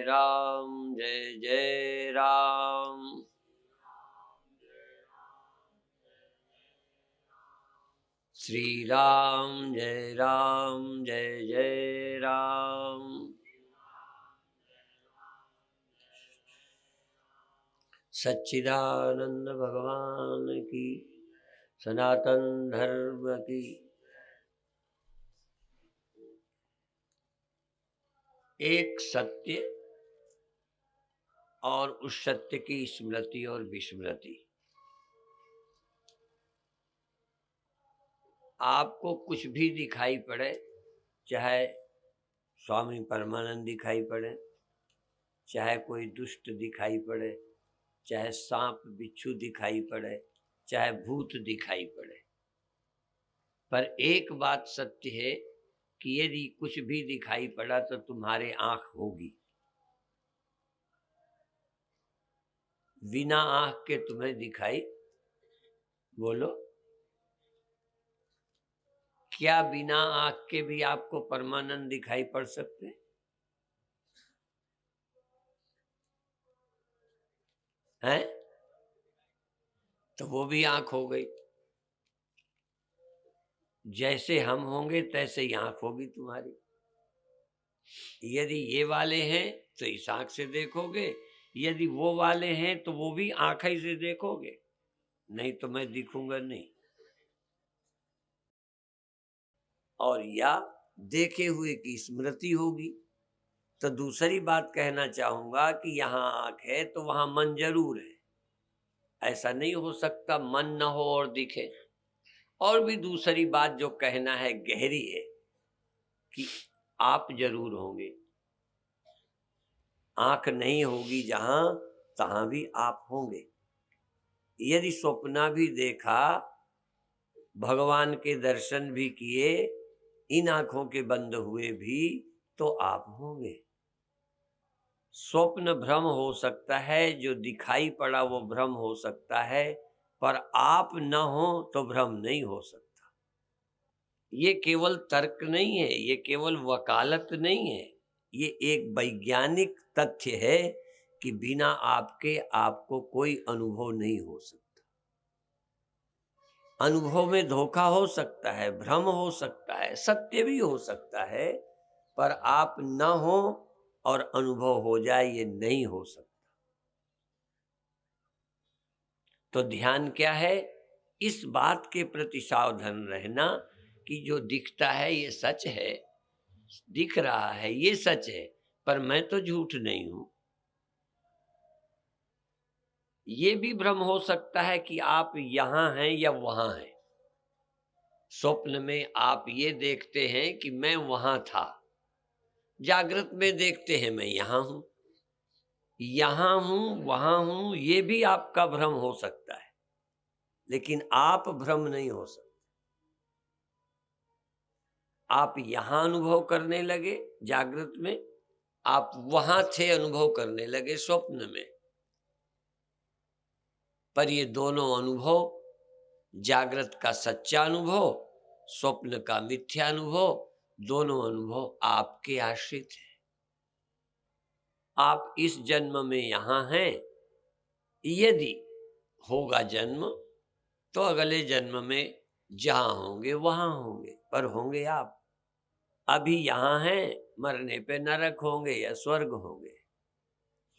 राम जय जय राम। श्री राम जय जय राम। सच्चिदानंद भगवान की, सनातन धर्म की। एक सत्य और उस सत्य की स्मृति और विस्मृति। आपको कुछ भी दिखाई पड़े, चाहे स्वामी परमानंद दिखाई पड़े, चाहे कोई दुष्ट दिखाई पड़े, चाहे सांप बिच्छू दिखाई पड़े, चाहे भूत दिखाई पड़े, पर एक बात सत्य है कि यदि कुछ भी दिखाई पड़ा तो तुम्हारे आंख होगी। बिना आंख के तुम्हें दिखाई, बोलो, क्या बिना आंख के भी आपको परमानंद दिखाई पड़ सकते हैं? तो वो भी आंख हो गई। जैसे हम होंगे तैसे ही आंख होगी तुम्हारी। यदि ये वाले हैं तो इस आंख से देखोगे, यदि वो वाले हैं तो वो भी आंख ही से देखोगे, नहीं तो मैं दिखूंगा नहीं। और या देखे हुए की स्मृति होगी। तो दूसरी बात कहना चाहूंगा कि यहाँ आंख है तो वहां मन जरूर है। ऐसा नहीं हो सकता मन न हो और दिखे। और भी दूसरी बात जो कहना है गहरी है कि आप जरूर होंगे। आंख नहीं होगी जहां, तहां भी आप होंगे। यदि स्वप्न भी देखा, भगवान के दर्शन भी किए, इन आंखों के बंद हुए भी, तो आप होंगे। स्वप्न भ्रम हो सकता है, जो दिखाई पड़ा वो भ्रम हो सकता है, पर आप न हो तो भ्रम नहीं हो सकता। ये केवल तर्क नहीं है, ये केवल वकालत नहीं है, ये एक वैज्ञानिक तथ्य है कि बिना आपके आपको कोई अनुभव नहीं हो सकता। अनुभव में धोखा हो सकता है, भ्रम हो सकता है, सत्य भी हो सकता है, पर आप न हो और अनुभव हो जाए, ये नहीं हो सकता। तो ध्यान क्या है? इस बात के प्रति सावधान रहना कि जो दिखता है ये सच है, दिख रहा है ये सच है, पर मैं तो झूठ नहीं हूं। ये भी भ्रम हो सकता है कि आप यहां हैं या वहां हैं। स्वप्न में आप ये देखते हैं कि मैं वहां था, जागृत में देखते हैं मैं यहां हूं। यहां हूं वहां हूं, ये भी आपका भ्रम हो सकता है, लेकिन आप भ्रम नहीं हो सकते। आप यहां अनुभव करने लगे जागृत में, आप वहां थे अनुभव करने लगे स्वप्न में, पर ये दोनों अनुभव, जागृत का सच्चा अनुभव, स्वप्न का मिथ्या अनुभव, दोनों अनुभव आपके आश्रित हैं। आप इस जन्म में यहां हैं, यदि होगा जन्म तो अगले जन्म में जहां होंगे वहां होंगे, पर होंगे आप। अभी यहां हैं, मरने पे नरक होंगे या स्वर्ग होंगे,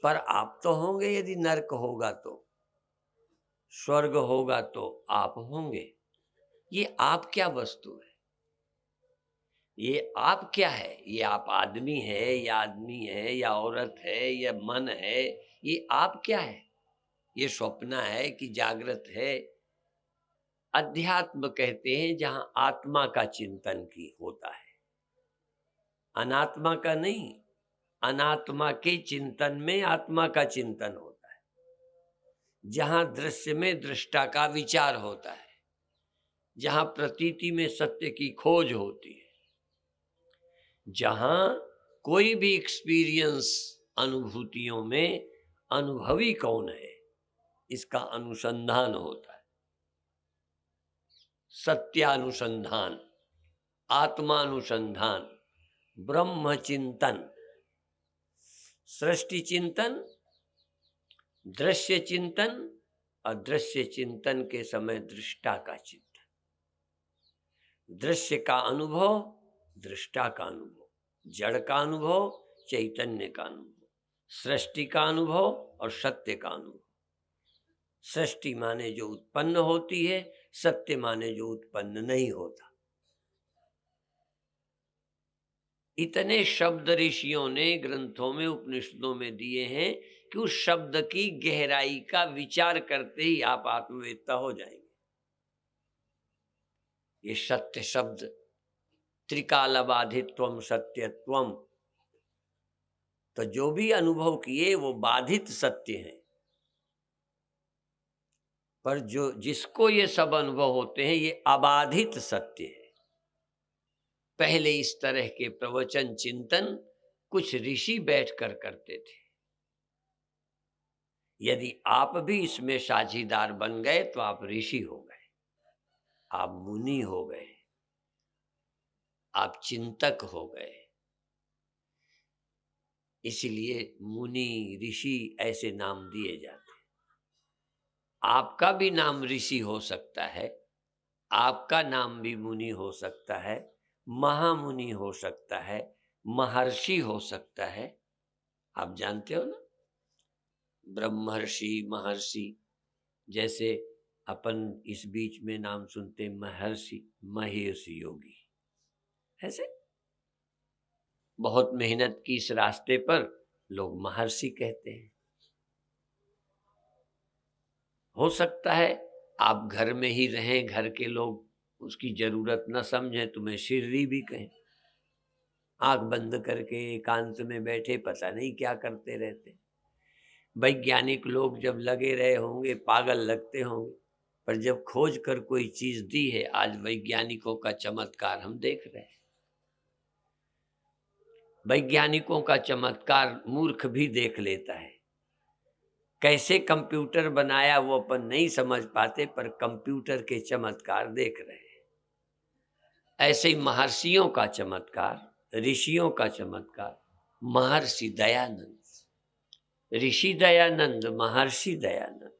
पर आप तो होंगे। यदि नरक होगा तो, स्वर्ग होगा तो आप होंगे। ये आप क्या वस्तु है? ये आप क्या है? ये आप आदमी है या आदमी है या औरत है या मन है? ये आप क्या है? ये स्वप्न है कि जागृत है? अध्यात्म कहते हैं जहां आत्मा का चिंतन की होता है, अनात्मा का नहीं। अनात्मा के चिंतन में आत्मा का चिंतन होता है, जहां दृश्य में दृष्टा का विचार होता है, जहां प्रतीति में सत्य की खोज होती है, जहां कोई भी एक्सपीरियंस, अनुभूतियों में अनुभवी कौन है इसका अनुसंधान होता है। सत्यानुसंधान, आत्मानुसंधान, ब्रह्म चिंतन, सृष्टि चिंतन, दृश्य चिंतन, अदृश्य चिंतन के समय दृष्टा का चिंतन। दृश्य का अनुभव, दृष्टा का अनुभव, जड़ का अनुभव, चैतन्य का अनुभव, सृष्टि का अनुभव और सत्य का अनुभव। सृष्टि माने जो उत्पन्न होती है, सत्य माने जो उत्पन्न नहीं होता। इतने शब्द ऋषियों ने ग्रंथों में, उपनिषदों में दिए हैं कि उस शब्द की गहराई का विचार करते ही आप आत्मवेत्ता हो जाएंगे। ये सत्य शब्द, त्रिकाल बाधित्वम सत्यत्वम, तो जो भी अनुभव किए वो बाधित सत्य है। पर जो जिसको ये सब अनुभव होते हैं ये अबाधित सत्य है। पहले इस तरह के प्रवचन चिंतन कुछ ऋषि बैठकर करते थे। यदि आप भी इसमें साझीदार बन गए तो आप ऋषि हो गए, आप मुनि हो गए, आप चिंतक हो गए। इसलिए मुनि ऋषि ऐसे नाम दिए जाते हैं। आपका भी नाम ऋषि हो सकता है, आपका नाम भी मुनि हो सकता है, महामुनि हो सकता है, महर्षि हो सकता है। आप जानते हो ना, ब्रह्मर्षि, महर्षि। जैसे अपन इस बीच में नाम सुनते महर्षि, महेश योगी। ऐसे बहुत मेहनत की इस रास्ते पर लोग महर्षि कहते हैं। हो सकता है आप घर में ही रहें, घर के लोग उसकी जरूरत न समझें, तुम्हें शिरडी भी कहें। आंख बंद करके एकांत में बैठे पता नहीं क्या करते रहते। वैज्ञानिक लोग जब लगे रहे होंगे पागल लगते होंगे, पर जब खोज कर कोई चीज दी है, आज वैज्ञानिकों का चमत्कार हम देख रहे हैं। वैज्ञानिकों का चमत्कार मूर्ख भी देख लेता है। कैसे कंप्यूटर बनाया वो अपन नहीं समझ पाते, पर कंप्यूटर के चमत्कार देख रहे हैं। ऐसे ही महर्षियों का चमत्कार, ऋषियों का चमत्कार। महर्षि दयानंद, ऋषि दयानंद, महर्षि दयानंद।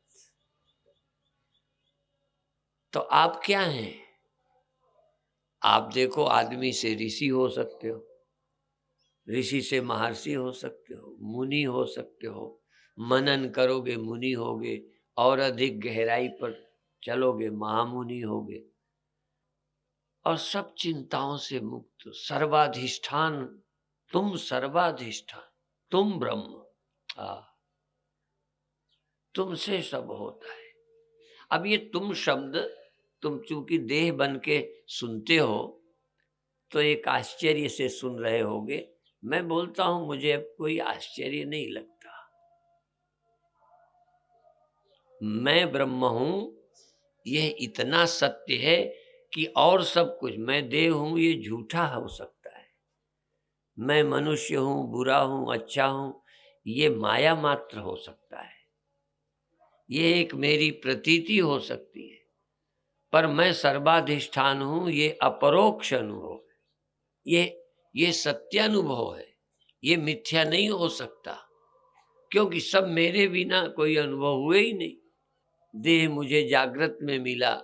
तो आप क्या हैं? आप देखो, आदमी से ऋषि हो सकते हो, ऋषि से महर्षि हो सकते हो, मुनि हो सकते हो। मनन करोगे मुनि होगे, और अधिक गहराई पर चलोगे महामुनि होगे। और सब चिंताओं से मुक्त, सर्वाधिष्ठान, तुम सर्वाधिष्ठान, तुम ब्रह्म। तुमसे सब होता है। अब ये तुम शब्द तुम चूंकि देह बन के सुनते हो तो एक आश्चर्य से सुन रहे होगे। मैं बोलता हूं मुझे अब कोई आश्चर्य नहीं लगता। मैं ब्रह्म हूं, यह इतना सत्य है कि और सब कुछ, मैं देह हूं ये झूठा हो सकता है, मैं मनुष्य हूं, बुरा हूं, अच्छा हूं, ये माया मात्र हो सकता है, ये एक मेरी प्रतीति हो सकती है, पर मैं सर्वाधिष्ठान हूं ये अपरोक्ष अनुभव है, ये सत्य अनुभव है, ये मिथ्या नहीं हो सकता, क्योंकि सब मेरे बिना कोई अनुभव हुए ही नहीं। देह मुझे जागृत में मिला,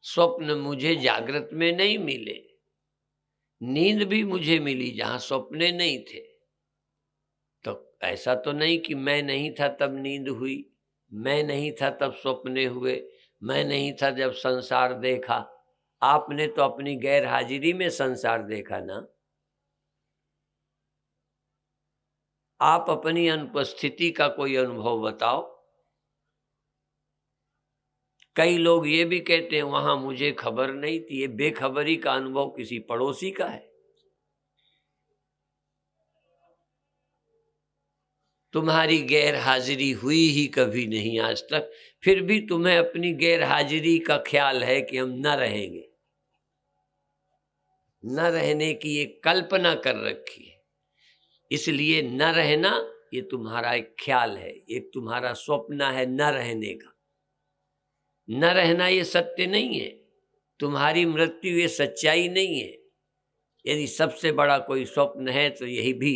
स्वप्न मुझे जागृत में नहीं मिले, नींद भी मुझे मिली जहां स्वप्ने नहीं थे। तो ऐसा तो नहीं कि मैं नहीं था तब नींद हुई, मैं नहीं था तब स्वप्ने हुए, मैं नहीं था जब संसार देखा। आपने तो अपनी गैर हाजिरी में संसार देखा ना। आप अपनी अनुपस्थिति का कोई अनुभव बताओ। कई लोग ये भी कहते हैं वहां मुझे खबर नहीं थी। ये बेखबरी का अनुभव किसी पड़ोसी का है। तुम्हारी गैर हाजिरी हुई ही कभी नहीं आज तक, फिर भी तुम्हें अपनी गैर हाजिरी का ख्याल है कि हम न रहेंगे। न रहने की एक कल्पना कर रखी है, इसलिए न रहना ये तुम्हारा एक ख्याल है, एक तुम्हारा स्वप्न है न रहने का। न रहना ये सत्य नहीं है, तुम्हारी मृत्यु ये सच्चाई नहीं है। यदि सबसे बड़ा कोई स्वप्न है तो यही भी,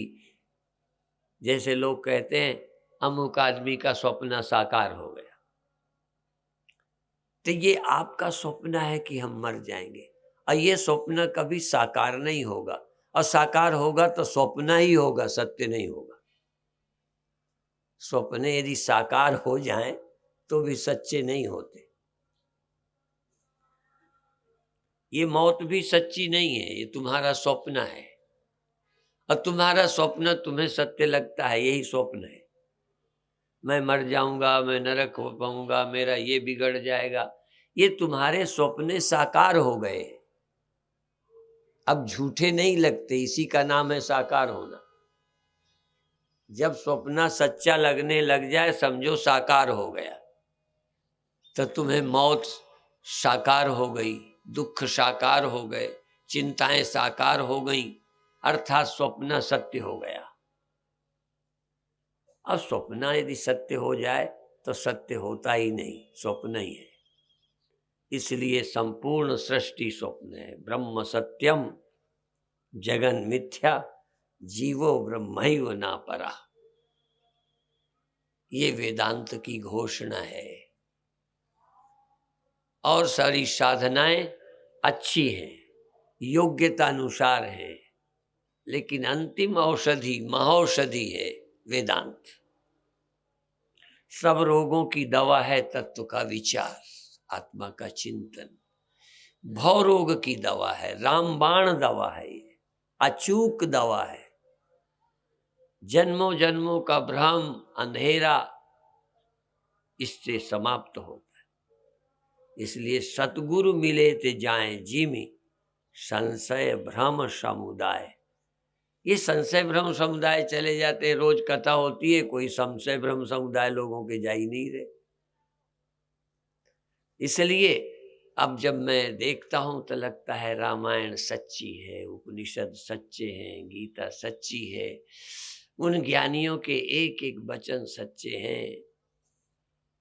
जैसे लोग कहते हैं अमुक आदमी का स्वप्न साकार हो गया, तो ये आपका स्वप्न है कि हम मर जाएंगे, और ये स्वप्न कभी साकार नहीं होगा, और साकार होगा तो स्वप्न ही होगा, सत्य नहीं होगा। स्वप्न यदि साकार हो जाएं तो भी सच्चे नहीं होते। ये मौत भी सच्ची नहीं है, ये तुम्हारा स्वप्न है, और तुम्हारा स्वप्न तुम्हें सत्य लगता है, यही स्वप्न है। मैं मर जाऊंगा, मैं नरक हो पाऊंगा, मेरा ये बिगड़ जाएगा, ये तुम्हारे स्वप्न साकार हो गए, अब झूठे नहीं लगते, इसी का नाम है साकार होना। जब स्वप्न सच्चा लगने लग जाए समझो साकार हो गया, तो तुम्हें मौत साकार हो गई, दुख साकार हो गए, चिंताएं साकार हो गईं, अर्थात स्वप्न सत्य हो गया। अब स्वप्न यदि सत्य हो जाए तो सत्य होता ही नहीं, स्वप्न ही है। इसलिए संपूर्ण सृष्टि स्वप्न है। ब्रह्म सत्यम जगन मिथ्या जीवो ब्रह्मैव नापरा, ये वेदांत की घोषणा है। और सारी साधनाएं अच्छी हैं, योग्यता अनुसार है, लेकिन अंतिम औषधि महौषधि है वेदांत। सब रोगों की दवा है तत्व का विचार, आत्मा का चिंतन। भव रोग की दवा है, रामबाण दवा है, ये अचूक दवा है। जन्मों जन्मों का भ्रम अंधेरा इससे समाप्त होता है। इसलिए सतगुरु मिले ते जाएं जिमि संशय भ्रम समुदाय। ये संशय भ्रम समुदाय चले जाते, रोज कथा होती है, कोई संशय भ्रम समुदाय लोगों के जा ही नहीं रहे। इसलिए अब जब मैं देखता हूं तो लगता है रामायण सच्ची है, उपनिषद सच्चे हैं, गीता सच्ची है, उन ज्ञानियों के एक एक वचन सच्चे हैं,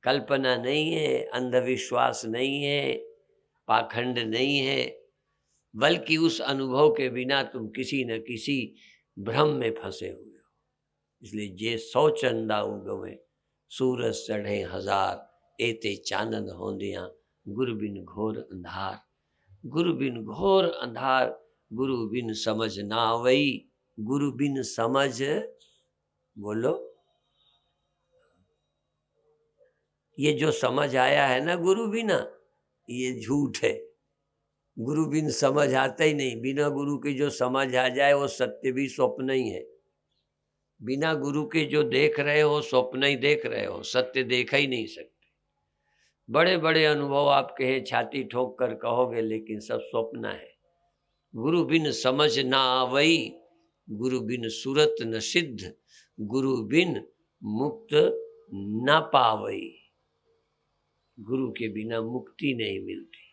कल्पना नहीं है, अंधविश्वास नहीं है, पाखंड नहीं है, बल्कि उस अनुभव के बिना तुम किसी न किसी भ्रम में फंसे हुए हो। इसलिए जे 100 चंदा उगवे सूरज चढ़े 1000, एते चानन होंदियां गुरु बिन घोर अंधार। गुरु बिन घोर अंधार, गुरु बिन समझ ना आवई, गुरु बिन समझ, बोलो, ये जो समझ आया है ना गुरु बिना, ये झूठ है। गुरु बिन समझ आता ही नहीं, बिना गुरु के जो समझ आ जाए वो सत्य भी स्वप्न ही है। बिना गुरु के जो देख रहे हो स्वप्न ही देख रहे हो, सत्य देखा ही नहीं सकते। बड़े बड़े अनुभव आप कहे छाती ठोक कर कहोगे, लेकिन सब स्वप्न है। गुरु बिन समझ ना आवई, गुरु बिन सुरत न सिद्ध, गुरु बिन मुक्त न पावई। गुरु के बिना मुक्ति नहीं मिलती।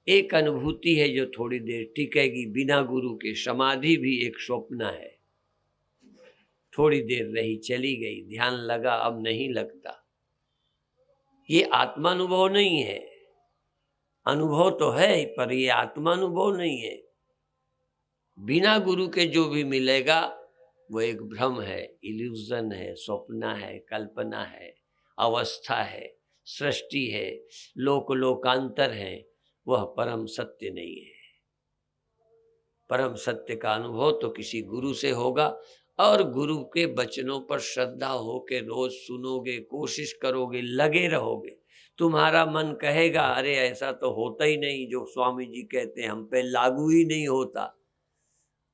एक अनुभूति है जो थोड़ी देर टिकेगी, बिना गुरु के समाधि भी एक स्वप्न है, थोड़ी देर रही चली गई, ध्यान लगा अब नहीं लगता। ये आत्मानुभव नहीं है, अनुभव तो है पर ये आत्मानुभव नहीं है। बिना गुरु के जो भी मिलेगा वो एक भ्रम है, इल्यूजन है, स्वप्न है, कल्पना है, अवस्था है, सृष्टि है, लोक लोकांतर है, वह परम सत्य नहीं है। परम सत्य का अनुभव तो किसी गुरु से होगा, और गुरु के वचनों पर श्रद्धा हो के रोज सुनोगे, कोशिश करोगे, लगे रहोगे। तुम्हारा मन कहेगा अरे ऐसा तो होता ही नहीं, जो स्वामी जी कहते हैं हम पे लागू ही नहीं होता।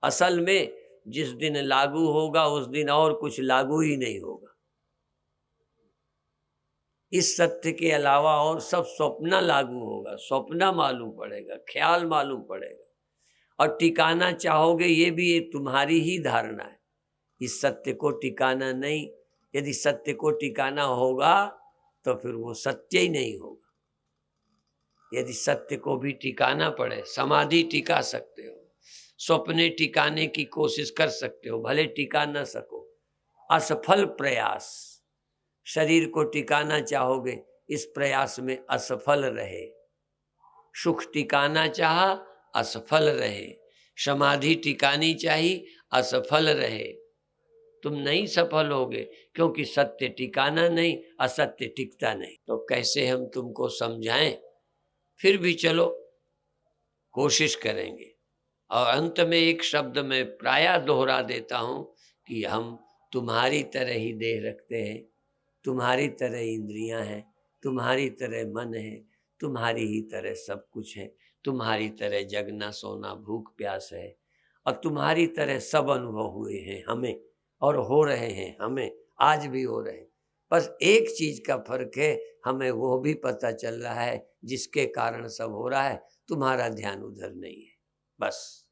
असल में जिस दिन लागू होगा उस दिन और कुछ लागू ही नहीं होगा। इस सत्य के अलावा और सब स्वप्न लागू होगा, स्वप्न मालूम पड़ेगा, ख्याल मालूम पड़ेगा, और टिकाना चाहोगे ये भी एक तुम्हारी ही धारणा है। इस सत्य को टिकाना नहीं, यदि सत्य को टिकाना होगा तो फिर वो सत्य ही नहीं होगा। यदि सत्य को भी टिकाना पड़े, समाधि टिका सकते हो, स्वप्ने टिकाने की कोशिश कर सकते हो, भले टिका न सको, असफल प्रयास। शरीर को टिकाना चाहोगे, इस प्रयास में असफल रहे। सुख टिकाना चाहा असफल रहे। समाधि टिकानी चाहिए, असफल रहे, तुम नहीं सफल होगे, क्योंकि सत्य टिकाना नहीं, असत्य टिकता नहीं। तो कैसे हम तुमको समझाएं, फिर भी चलो कोशिश करेंगे। और अंत में एक शब्द मैं प्रायः दोहरा देता हूं कि हम तुम्हारी तरह ही देह रखते हैं, तुम्हारी तरह इंद्रियां हैं, तुम्हारी तरह मन है, तुम्हारी ही तरह सब कुछ है, तुम्हारी तरह जगना सोना भूख प्यास है, और तुम्हारी तरह सब अनुभव हुए हैं हमें, और हो रहे हैं हमें, आज भी हो रहे हैं। बस एक चीज का फर्क है, हमें वो भी पता चल रहा है जिसके कारण सब हो रहा है, तुम्हारा ध्यान उधर नहीं है। बस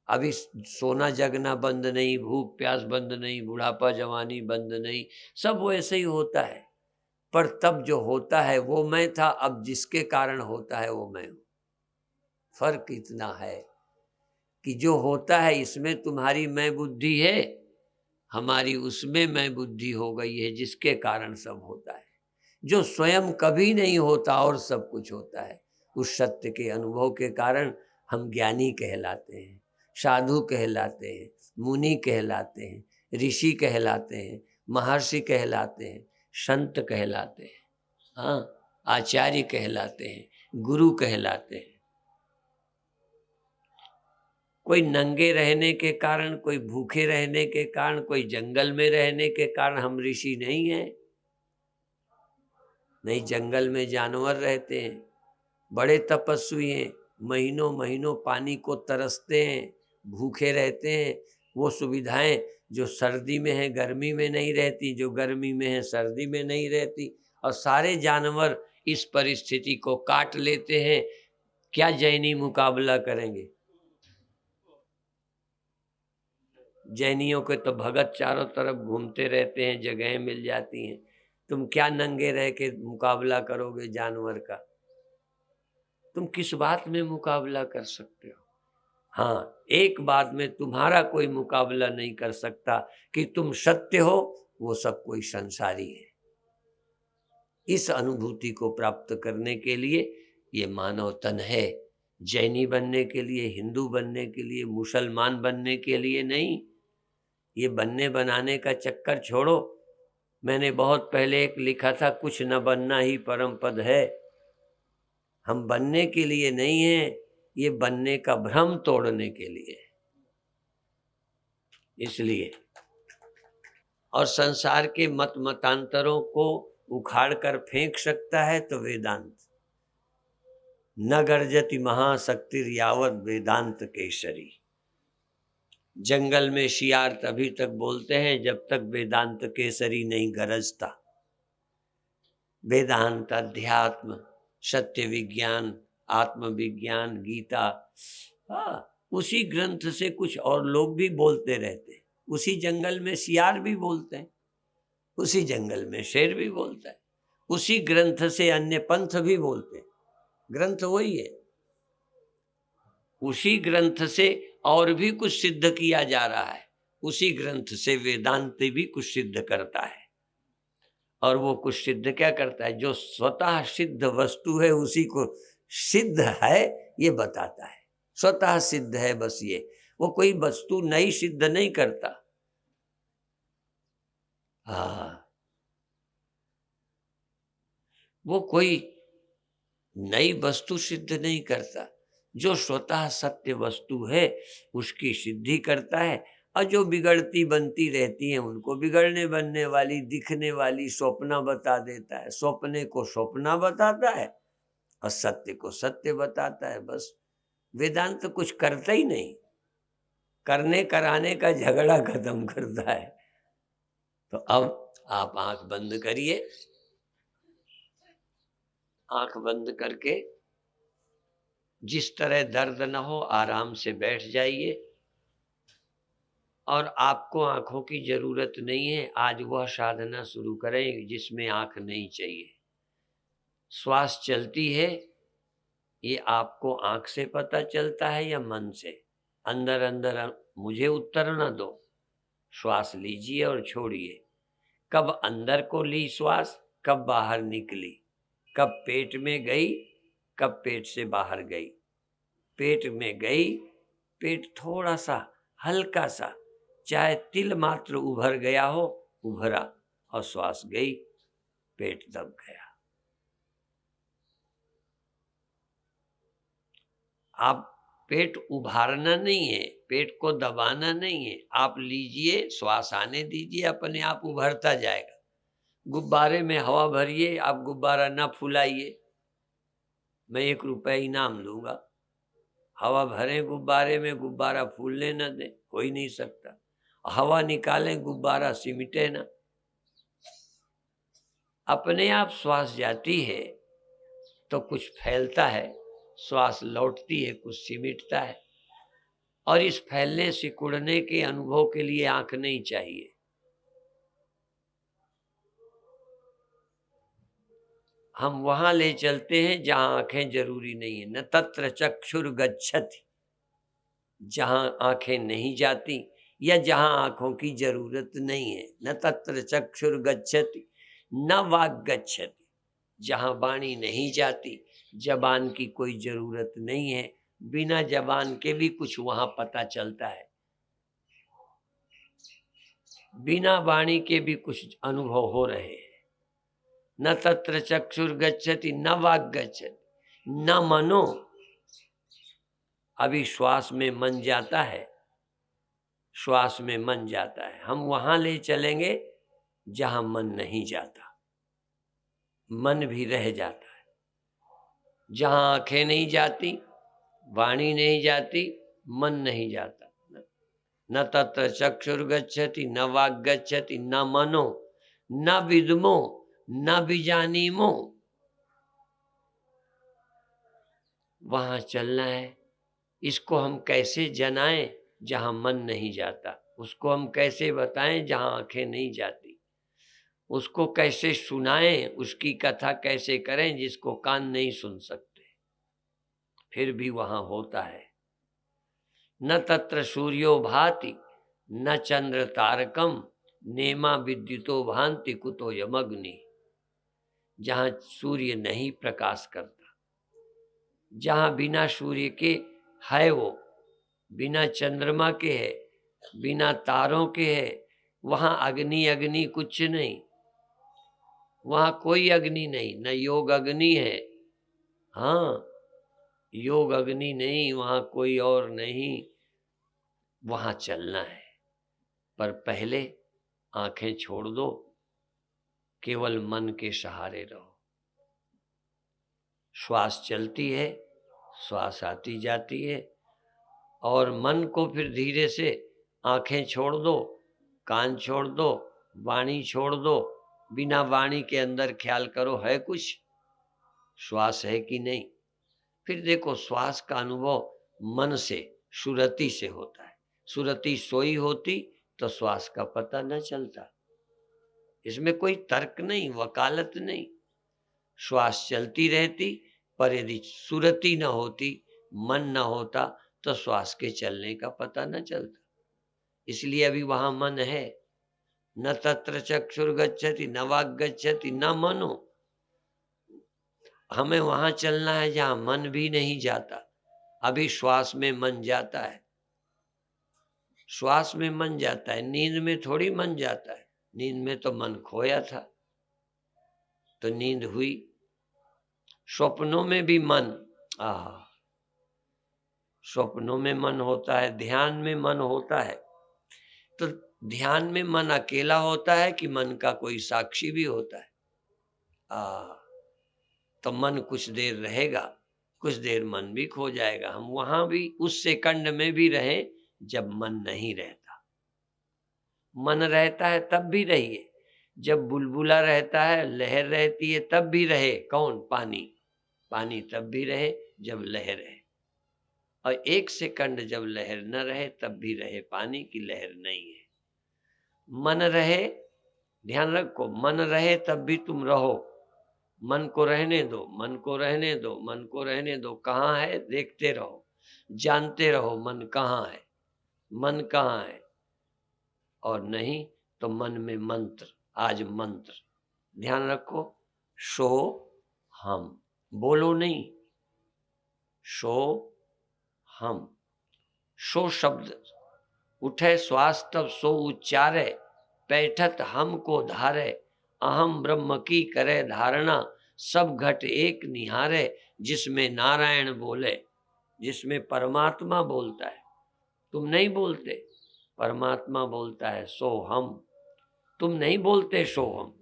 अभी सोना जगना बंद नहीं, भूख प्यास बंद नहीं, बुढ़ापा जवानी बंद नहीं, सब वो ऐसे ही होता है। पर तब जो होता है वो मैं था, अब जिसके कारण होता है वो मैं हूं। फर्क इतना है कि जो होता है इसमें तुम्हारी मैं बुद्धि है, हमारी उसमें मैं बुद्धि हो गई है, जिसके कारण सब होता है। जो स्वयं कभी नहीं होता और सब कुछ होता है, उस सत्य के अनुभव के कारण हम ज्ञानी कहलाते हैं, साधु कहलाते हैं, मुनि कहलाते हैं, ऋषि कहलाते हैं, महर्षि कहलाते हैं, संत कहलाते हैं, हाँ, आचार्य कहलाते हैं, गुरु कहलाते हैं। कोई नंगे रहने के कारण, कोई भूखे रहने के कारण, कोई जंगल में रहने के कारण हम ऋषि नहीं हैं। नहीं, जंगल में जानवर रहते हैं, बड़े तपस्वी हैं, महीनों महीनों पानी को तरसते हैं, भूखे रहते हैं। वो सुविधाएं जो सर्दी में है गर्मी में नहीं रहती, जो गर्मी में है सर्दी में नहीं रहती, और सारे जानवर इस परिस्थिति को काट लेते हैं। क्या जैनी मुकाबला करेंगे? जैनियों के तो भगत चारों तरफ घूमते रहते हैं, जगहें मिल जाती हैं। तुम क्या नंगे रह के मुकाबला करोगे जानवर का? तुम किस बात में मुकाबला कर सकते हो? हाँ, एक बात में तुम्हारा कोई मुकाबला नहीं कर सकता कि तुम सत्य हो, वो सब कोई संसारी है। इस अनुभूति को प्राप्त करने के लिए ये मानव तन है। जैनी बनने के लिए, हिंदू बनने के लिए, मुसलमान बनने के लिए नहीं। ये बनने बनाने का चक्कर छोड़ो। मैंने बहुत पहले एक लिखा था, कुछ न बनना ही परम पद है। हम बनने के लिए नहीं है, ये बनने का भ्रम तोड़ने के लिए। इसलिए और संसार के मत मतांतरों को उखाड़ कर फेंक सकता है तो वेदांत। न गर्जति महाशक्तिर यावत वेदांत केसरी। जंगल में शियार तभी तक बोलते हैं जब तक वेदांत केसरी नहीं गरजता। वेदांत, अध्यात्म, सत्य विज्ञान, आत्मविज्ञान, गीता, उसी ग्रंथ से कुछ और लोग भी बोलते रहते हैं। उसी जंगल में शियार भी बोलते हैं, उसी जंगल में शेर भी बोलता है, उसी ग्रंथ से अन्य पंथ भी बोलते हैं। ग्रंथ वही है, उसी ग्रंथ से और भी कुछ सिद्ध किया जा रहा है। उसी ग्रंथ से वेदांत भी कुछ सिद्ध करता है। और वो कुछ सिद्ध क्या करता है? जो स्वतः सिद्ध वस्तु है उसी को सिद्ध है ये बताता है। स्वतः सिद्ध है बस ये, वो कोई वस्तु नई सिद्ध नहीं करता। हाँ, वो कोई नई वस्तु सिद्ध नहीं करता। जो स्वतः सत्य वस्तु है उसकी सिद्धि करता है। और जो बिगड़ती बनती रहती हैं उनको बिगड़ने बनने वाली, दिखने वाली स्वप्ना बता देता है। स्वप्ने को स्वप्ना बताता है और सत्य को सत्य बताता है। बस वेदांत तो कुछ करता ही नहीं, करने कराने का झगड़ा खत्म करता है। तो अब आप आंख बंद करिए, आंख बंद करके जिस तरह दर्द न हो आराम से बैठ जाइए। और आपको आंखों की जरूरत नहीं है। आज वह साधना शुरू करें जिसमें आंख नहीं चाहिए। श्वास चलती है, ये आपको आंख से पता चलता है या मन से? अंदर अंदर मुझे उत्तर न दो। श्वास लीजिए और छोड़िए। कब अंदर को ली श्वास, कब बाहर निकली, कब पेट में गई, कब पेट से बाहर गई, पेट में गई, पेट थोड़ा सा हल्का सा चाहे तिल मात्र उभर गया हो, उभरा और श्वास गई, पेट दब गया। आप पेट उभारना नहीं है, पेट को दबाना नहीं है, आप लीजिए, श्वास आने दीजिए, अपने आप उभरता जाएगा। गुब्बारे में हवा भरिए, आप गुब्बारा ना फुलाइए, मैं 1 रुपया इनाम दूंगा। हवा भरें गुब्बारे में, गुब्बारा फूलने न दें, हो ही नहीं सकता। हवा निकालें, गुब्बारा सिमटे ना। अपने आप श्वास जाती है तो कुछ फैलता है, श्वास लौटती है, कुछ सिमटता है। और इस फैलने सिकुड़ने के अनुभव के लिए आंख नहीं चाहिए। हम वहां ले चलते हैं जहां आंखें जरूरी नहीं है। न तत्र चक्षुर गच्छति, जहां आंखें नहीं जाती या जहां आंखों की जरूरत नहीं है। न तत्र चक्षुर गच्छति न वाग गच्छति, जहां वाणी नहीं जाती, जबान की कोई जरूरत नहीं है, बिना जबान के भी कुछ वहां पता चलता है, बिना वाणी के भी कुछ अनुभव हो रहे हैं। न तत्र चक्षुर गच्छति न वाग गच्छति न मनो, अभी श्वास में मन जाता है, श्वास में मन जाता है, हम वहां ले चलेंगे जहां मन नहीं जाता, मन भी रह जाता है। जहां आंखें नहीं जाती, वाणी नहीं जाती, मन नहीं जाता। न तत्र चक्षुर गच्छति न वाग गच्छति न मनो न विद्मो न बीजानीमो। वहां चलना है। इसको हम कैसे जनाएं जहां मन नहीं जाता, उसको हम कैसे बताएं जहां आंखें नहीं जाती, उसको कैसे सुनाएं, उसकी कथा कैसे करें जिसको कान नहीं सुन सकते, फिर भी वहां होता है। न तत्र सूर्यो भाति न चंद्र तारकम नेमा विद्युतो भांति कुतो यमग्नि। जहां सूर्य नहीं प्रकाश करता, जहां बिना सूर्य के है, वो बिना चंद्रमा के है, बिना तारों के है, वहां अग्नि अग्नि कुछ नहीं, वहां कोई अग्नि नहीं। न योग अग्नि है, हाँ योग अग्नि नहीं, वहां कोई और नहीं। वहां चलना है, पर पहले आंखें छोड़ दो, केवल मन के सहारे रहो। श्वास चलती है, श्वास आती जाती है, और मन को फिर धीरे से आंखें छोड़ दो, कान छोड़ दो, वाणी छोड़ दो, बिना वाणी के अंदर ख्याल करो है कुछ, श्वास है कि नहीं। फिर देखो श्वास का अनुभव मन से, सुरति से होता है। सुरति सोई होती तो श्वास का पता न चलता। इसमें कोई तर्क नहीं, वकालत नहीं। श्वास चलती रहती, पर यदि सुरति न होती, मन न होता, तो श्वास के चलने का पता न चलता। इसलिए अभी वहां मन है। न तत्र चक्षुर गच्छति न वाग गच्छति न मनो। हमें वहां चलना है जहां मन भी नहीं जाता। अभी श्वास में मन जाता है, श्वास में मन जाता है, नींद में थोड़ी मन जाता है। नींद में तो मन खोया था, तो नींद हुई। स्वप्नों में भी मन, स्वप्नों में मन होता है, ध्यान में मन होता है। तो ध्यान में मन अकेला होता है कि मन का कोई साक्षी भी होता है? तो मन कुछ देर रहेगा, कुछ देर मन भी खो जाएगा। हम वहां भी उस सेकंड में भी रहें जब मन नहीं रहता। मन रहता है तब भी रहिए, जब बुलबुला रहता है, लहर रहती है, तब भी रहे। कौन? पानी। पानी तब भी रहे जब लहर है, और 1 सेकंड जब लहर न रहे तब भी रहे पानी की लहर नहीं है। मन रहे, ध्यान रखो, मन रहे तब भी तुम रहो। मन को रहने दो, मन को रहने दो, मन को रहने दो। कहाँ है देखते रहो, जानते रहो मन कहाँ है, मन कहाँ है। और नहीं तो मन में मंत्र, आज मंत्र ध्यान रखो। सो हम, बोलो नहीं, शो हम। शो शब्द उठे श्वास तब सो उच्चारे, बैठत हम को धारे, अहम ब्रह्म की करे धारणा, सब घट एक निहारे। जिसमें नारायण बोले, जिसमें परमात्मा बोलता है, तुम नहीं बोलते, परमात्मा बोलता है सो हम। तुम नहीं बोलते सो हम,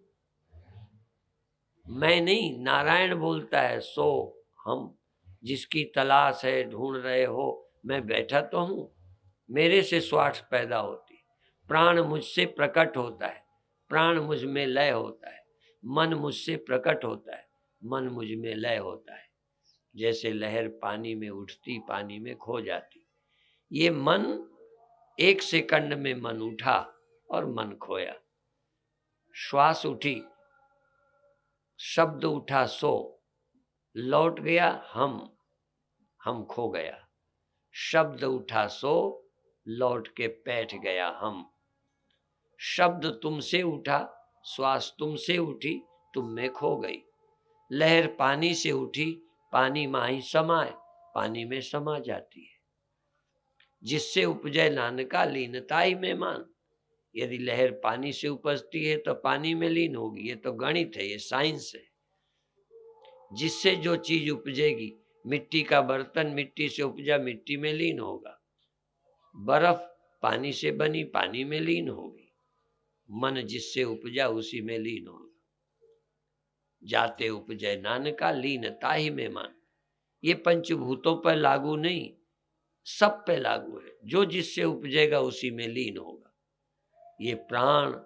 मैं नहीं, नारायण बोलता है सो हम। जिसकी तलाश है ढूंढ रहे हो, मैं बैठा तो हूं, मेरे से श्वास पैदा होती, प्राण मुझसे प्रकट होता है, प्राण मुझ में लय होता है, मन मुझसे प्रकट होता है, मन मुझ में लय होता है। जैसे लहर पानी में उठती, पानी में खो जाती, ये मन एक सेकंड में मन उठा और मन खोया। श्वास उठी, शब्द उठा सो, लौट गया हम खो गया। शब्द उठा सो, लौट के बैठ गया हम। शब्द तुमसे उठा, श्वास तुमसे उठी, तुम में खो गई। लहर पानी से उठी, पानी माही समाए, पानी में समा जाती है। जिससे उपजे नानका लीनताई में मान। यदि लहर पानी से उपजती है तो पानी में लीन होगी, ये तो गणित है, ये साइंस है। जिससे जो चीज उपजेगी, मिट्टी का बर्तन मिट्टी से उपजा, मिट्टी में लीन होगा। बर्फ पानी से बनी, पानी में लीन होगी। मन जिससे उपजा उसी में लीन होगा। जाते उपजय नानका लीनता ही में मान। ये पंचभूतों पर लागू नहीं, सब पे लागू है। जो जिससे उपजेगा उसी में लीन होगा। ये प्राण,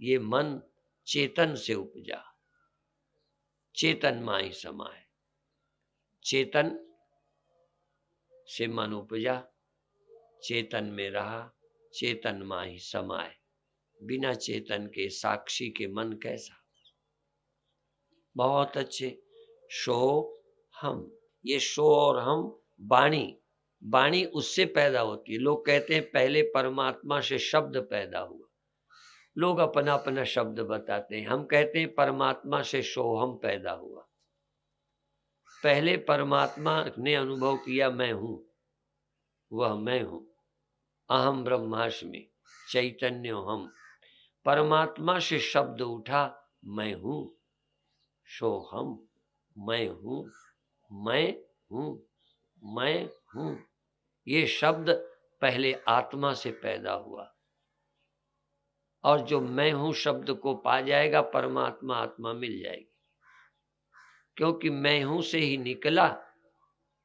ये मन चेतन से उपजा, चेतन माही समाए। चेतन से मन उपजा, चेतन में रहा, चेतन माही समाए। बिना चेतन के साक्षी के मन कैसा। बहुत अच्छे। शो हम, ये शो और हम वाणी, वाणी उससे पैदा होती है। लोग कहते हैं पहले परमात्मा से शब्द पैदा हुआ, लोग अपना अपना शब्द बताते हैं। हम कहते हैं परमात्मा से सोहम पैदा हुआ। पहले परमात्मा ने अनुभव किया मैं हूं, वह मैं हूं, अहम ब्रह्मास्मि चैतन्य हम। परमात्मा से शब्द उठा मैं हूं, सोहम, मैं हूं, मैं हूं, मैं हूं। ये शब्द पहले आत्मा से पैदा हुआ, और जो मैं हूं शब्द को पा जाएगा, परमात्मा आत्मा मिल जाएगी। क्योंकि मैं हूं से ही निकला,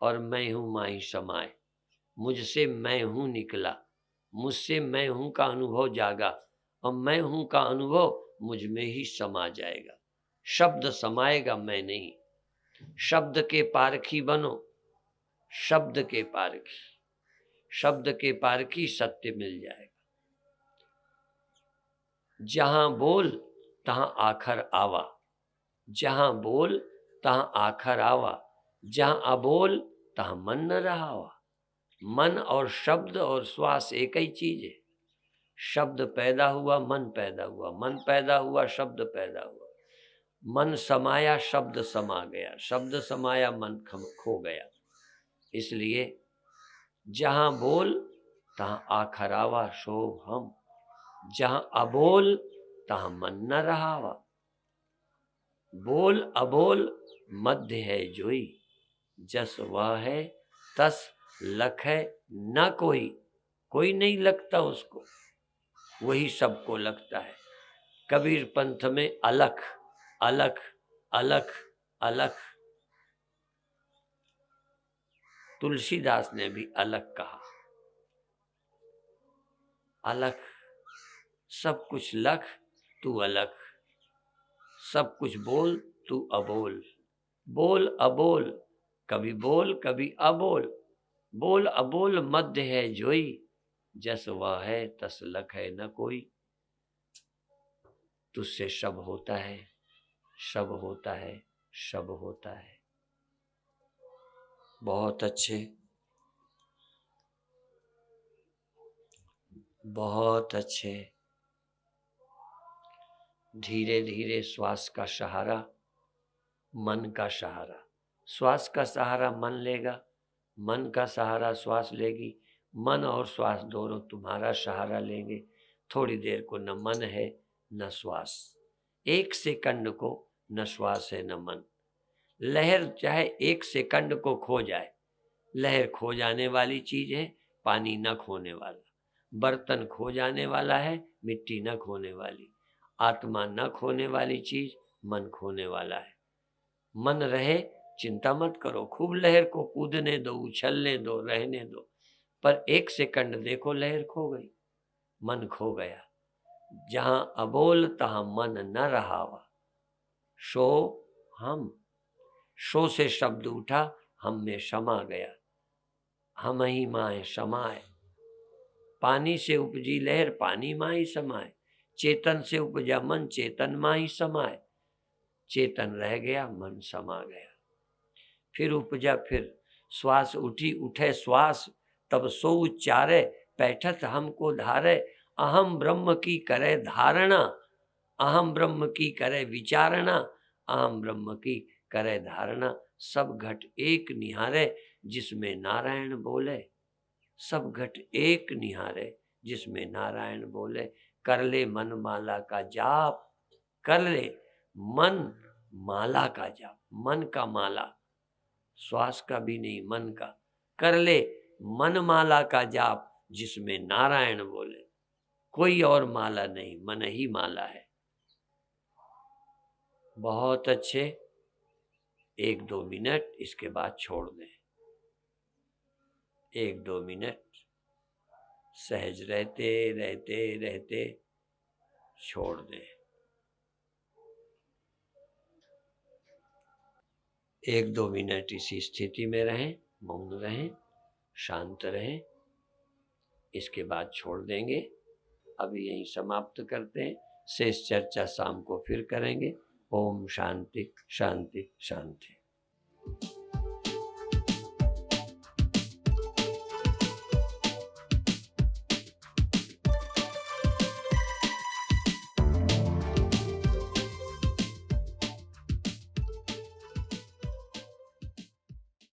और मैं हूं माही समाए। मुझसे मैं हूं निकला, मुझसे मैं हूं का अनुभव जागा, और मैं हूं का अनुभव मुझ में ही समा जाएगा। शब्द समाएगा, मैं नहीं। शब्द के पारखी बनो, शब्द के पारखी, शब्द के पारखी सत्य मिल जाएगा। जहां बोल तहां आखर आवा, जहां बोल तहां आखर आवा, जहां अबोल तहां मन न रहावा। मन और शब्द और श्वास एक ही चीज है। शब्द पैदा हुआ, मन पैदा हुआ, मन पैदा हुआ, शब्द पैदा हुआ। मन समाया, शब्द समा गया, शब्द समाया, मन खो गया। इसलिए जहां बोल तहां आखर आवा सो हम, जहां अबोल तहां मन न रहावा। बोल अबोल मध्य है जोई, जस वह है तस लख है न कोई। कोई नहीं लगता उसको, वही सबको लगता है। कबीर पंथ में अलख, अलख, अलख, अलख। तुलसीदास ने भी अलख कहा। अलख, सब कुछ लख तू अलख, सब कुछ बोल तू अबोल। बोल अबोल, कभी बोल कभी अबोल। बोल अबोल मध्य है जोई, जस वह है तस लख है न कोई। तुझसे सब होता है, सब होता है, सब होता है। बहुत अच्छे, बहुत अच्छे। धीरे धीरे श्वास का सहारा, मन का सहारा, श्वास का सहारा मन लेगा, मन का सहारा श्वास लेगी, मन और श्वास दोनों तुम्हारा सहारा लेंगे। थोड़ी देर को न मन है न श्वास, 1 सेकंड को न श्वास है न मन। लहर चाहे 1 सेकंड को खो जाए, लहर खो जाने वाली चीज है, पानी न खोने वाला। बर्तन खो जाने वाला है, मिट्टी न खोने वाली। आत्मा न खोने वाली चीज, मन खोने वाला है। मन रहे, चिंता मत करो, खूब लहर को कूदने दो, उछलने दो, रहने दो, पर 1 सेकंड देखो लहर खो गई, मन खो गया। जहां अबोल तहां मन न रहावा, शो हम, शो से शब्द उठा, हम में समा गया, हम ही माए समाए। पानी से उपजी लहर पानी माँ ही समाए, चेतन से उपजा मन चेतन माँ ही समाए। चेतन रह गया, मन समा गया। फिर उपजा, फिर श्वास उठी, उठे श्वास, तब सो उच्चारे, बैठत हमको धारे। अहम ब्रह्म की करे धारणा, अहम ब्रह्म की करे विचारणा, अहम ब्रह्म की करे धारणा। सब घट एक निहारे, जिसमें नारायण बोले। सब घट एक निहारे, जिसमें नारायण बोले। कर ले मन माला का जाप, कर ले मन माला का जाप। मन का माला, श्वास का भी नहीं, मन का। कर ले मन माला का जाप, जिसमें नारायण बोले। कोई और माला नहीं, मन ही माला है। बहुत अच्छे, 1-2 मिनट इसके बाद छोड़ दें। 1-2 मिनट सहज रहते रहते रहते छोड़ दें। 1-2 मिनट इसी स्थिति में रहें, मौन रहें, शांत रहें। इसके बाद छोड़ देंगे। अभी यहीं समाप्त करते हैं, शेष चर्चा शाम को फिर करेंगे। ओम शांति शांति शांति।